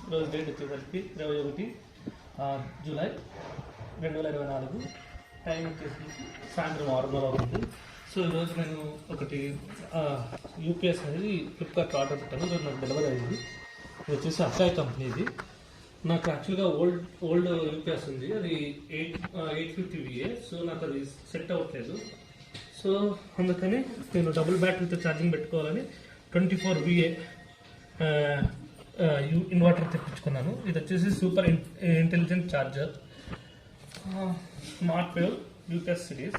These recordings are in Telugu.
ఈరోజు డేట్ వచ్చేసరికి 21 జూలై 2024. టైం వచ్చేసి సాయంత్రం 6 అవుతుంది. సో ఈరోజు నేను ఒకటి యూపీఎస్ అనేది ఫ్లిప్కార్ట్లో ఆర్డర్ పెట్టాను. ఈరోజు నాకు డెలివరీ అయింది. ఇది వచ్చేసి అక్షయ్ కంపెనీది. నాకు యాక్చువల్గా ఓల్డ్ యూపీఎస్ ఉంది, అది 850 VA. సో నాకు అది సెట్ అవ్వట్లేదు. సో అందుకని నేను డబుల్ బ్యాటరీతో ఛార్జింగ్ పెట్టుకోవాలని 24 VA ఇన్వర్టర్ తెప్పించుకున్నాను. ఇది వచ్చేసి super intelligent charger, smart wave UPS series.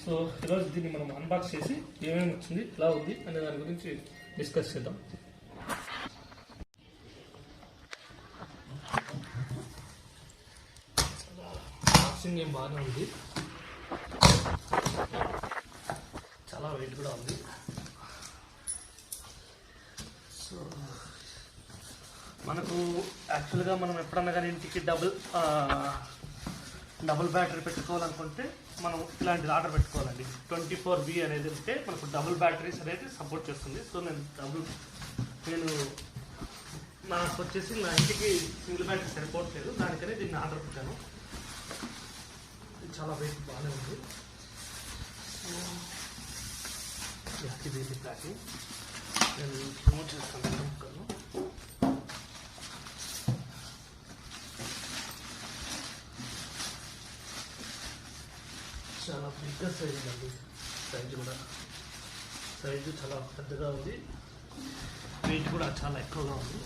So ఈరోజు దీన్ని మనం అన్బాక్స్ చేసి ఏమేమి వచ్చింది, ఎలా ఉంది అనే దాని గురించి డిస్కస్ చేద్దాం. బాక్సింగ్ ఏం బాగానే ఉంది, చాలా వెయిట్ కూడా ఉంది. సో మనకు యాక్చువల్గా మనం ఎప్పుడన్నా కానీ ఇంటికి డబుల్ బ్యాటరీ పెట్టుకోవాలనుకుంటే మనం ఇలాంటిది ఆర్డర్ పెట్టుకోవాలండి. 24 V అనేది ఉంటే మనకు డబుల్ బ్యాటరీస్ అనేది సపోర్ట్ చేస్తుంది. సో నేను నాకు వచ్చేసి నా ఇంటికి సింగిల్ బ్యాటరీ సరిపోవట్లేదు, దానికనే దీన్ని ఆర్డర్ పెట్టాను. చాలా వెయిట్ బాగానే ఉంది. ఇది ప్యాకింగ్ నేను ప్రమోట్ చేస్తాను. చాలా బిగ్గర్ సైజ్ అండి, సైజు చాలా పెద్దగా ఉంది, వెయిట్ కూడా చాలా ఎక్కువగా ఉంది.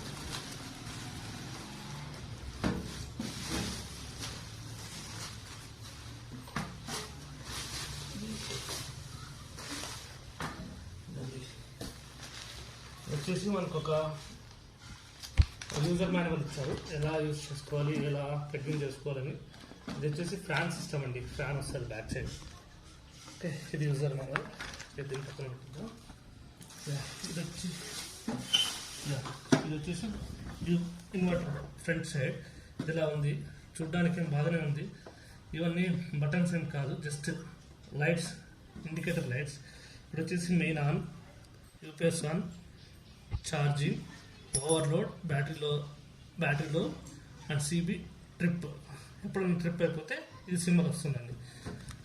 వచ్చేసి మనకు ఒక యూజర్ మాన్యువల్ ఇచ్చారు, ఎలా యూజ్ చేసుకోవాలి, ఎలా ప్లగ్ఇన్ చేసుకోవాలని. ఇది వచ్చేసి ఫ్యాన్ సిస్టమ్ అండి, ఫ్యాన్ వస్తుంది బ్యాక్ సైడ్. ఓకే, ఇది యూజర్ మాన్యువల్. దీని పక్కన పెట్టుకుందాం. ఇది వచ్చేసి ఇన్వర్టర్ ఫ్రంట్ సైడ్. ఇది ఇలా ఉంది, చూడ్డానికి బాగానే ఉంది. ఇవన్నీ బటన్స్ ఏం కాదు, జస్ట్ లైట్స్, ఇండికేటర్ లైట్స్. ఇప్పుడు వచ్చేసి main on, UPS on, charging, overload, బ్యాటరీలో అండ్ CB ట్రిప్. ఎప్పుడైనా ట్రిప్ అయిపోతే ఇది సింబల్ వస్తుందండి.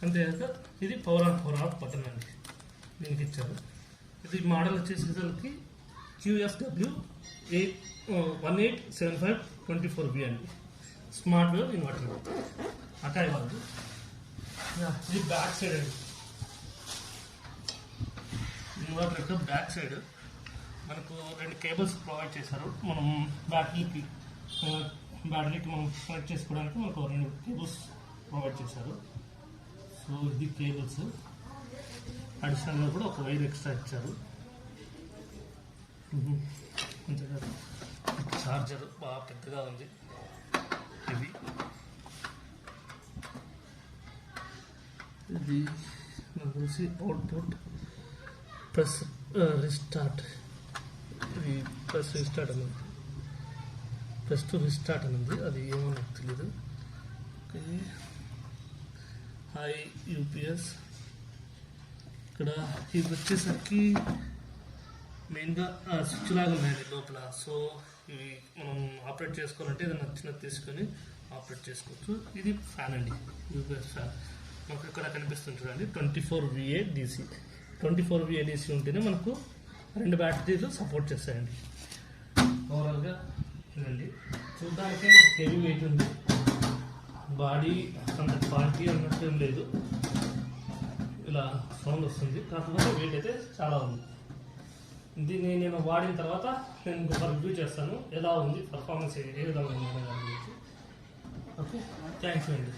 అంతేకాక ఇది power on power off button అండి, దీనికి ఇచ్చారు. ఇది మోడల్ వచ్చేసరికి QFW 1875 24 V అండి, స్మార్ట్ వేవ్ ఇన్వర్టర్ అకాయ్ వాళ్ళు. ఇది బ్యాక్ సైడ్ అండి, ఇన్వర్టర్ యొక్క బ్యాక్ సైడ్ మనకు 2 కేబుల్స్ ప్రొవైడ్ చేశారు. మనం బ్యాటరీకి మనం కనెక్ట్ చేసుకోవడానికి మనకు 2 కేబుల్స్ ప్రొవైడ్ చేశారు. సో ఇది కేబుల్స్, అడిషనల్గా కూడా ఒక వైర్ ఎక్స్ట్రా ఇచ్చారు. ఛార్జర్ బాగా పెద్దగా ఉంది. ఇది నాకు తెలిసి అవుట్పుట్ ప్రెస్ రిస్టార్ట్, ఇది ప్రెస్ రిస్టార్ట్ అని, ప్రెస్ టు రిస్టార్ట్ అని ఉంది. అది ఏమో నాకు తెలీదు. Okay, high UPS. ఇక్కడ ఇది వచ్చేసరికి మెయిన్గా స్విచ్ లాగా ఉన్నాయండి లోపల. సో ఇవి మనం ఆపరేట్ చేసుకోవాలంటే ఇది నచ్చినది తీసుకొని ఆపరేట్ చేసుకోవచ్చు. ఇది ఫ్యాన్ అండి, యూపీఎస్ ఫ్యాన్. మనకు ఇక్కడ కనిపిస్తుంది చూడండి, 24 VA DC. 24 VA DC ఉంటేనే మనకు 2 బ్యాటరీలు సపోర్ట్ చేస్తాయండి. ఓవరాల్గా ఇదండి, చూడడానికి హెవీ వెయిట్ ఉంది, బాడీ అంత క్వాలిటీ అన్నట్టు ఏం లేదు. ఇలా సౌండ్ వస్తుంది, కాకపోతే వెయిట్ అయితే చాలా ఉంది. దీన్ని నేను వాడిన తర్వాత నేను ఇంకొక రివ్యూ చేస్తాను, ఎలా ఉంది పర్ఫార్మెన్స్, ఏ విధంగా ఉంది అనే దాని గురించి. ఓకే, థ్యాంక్స్ అండి.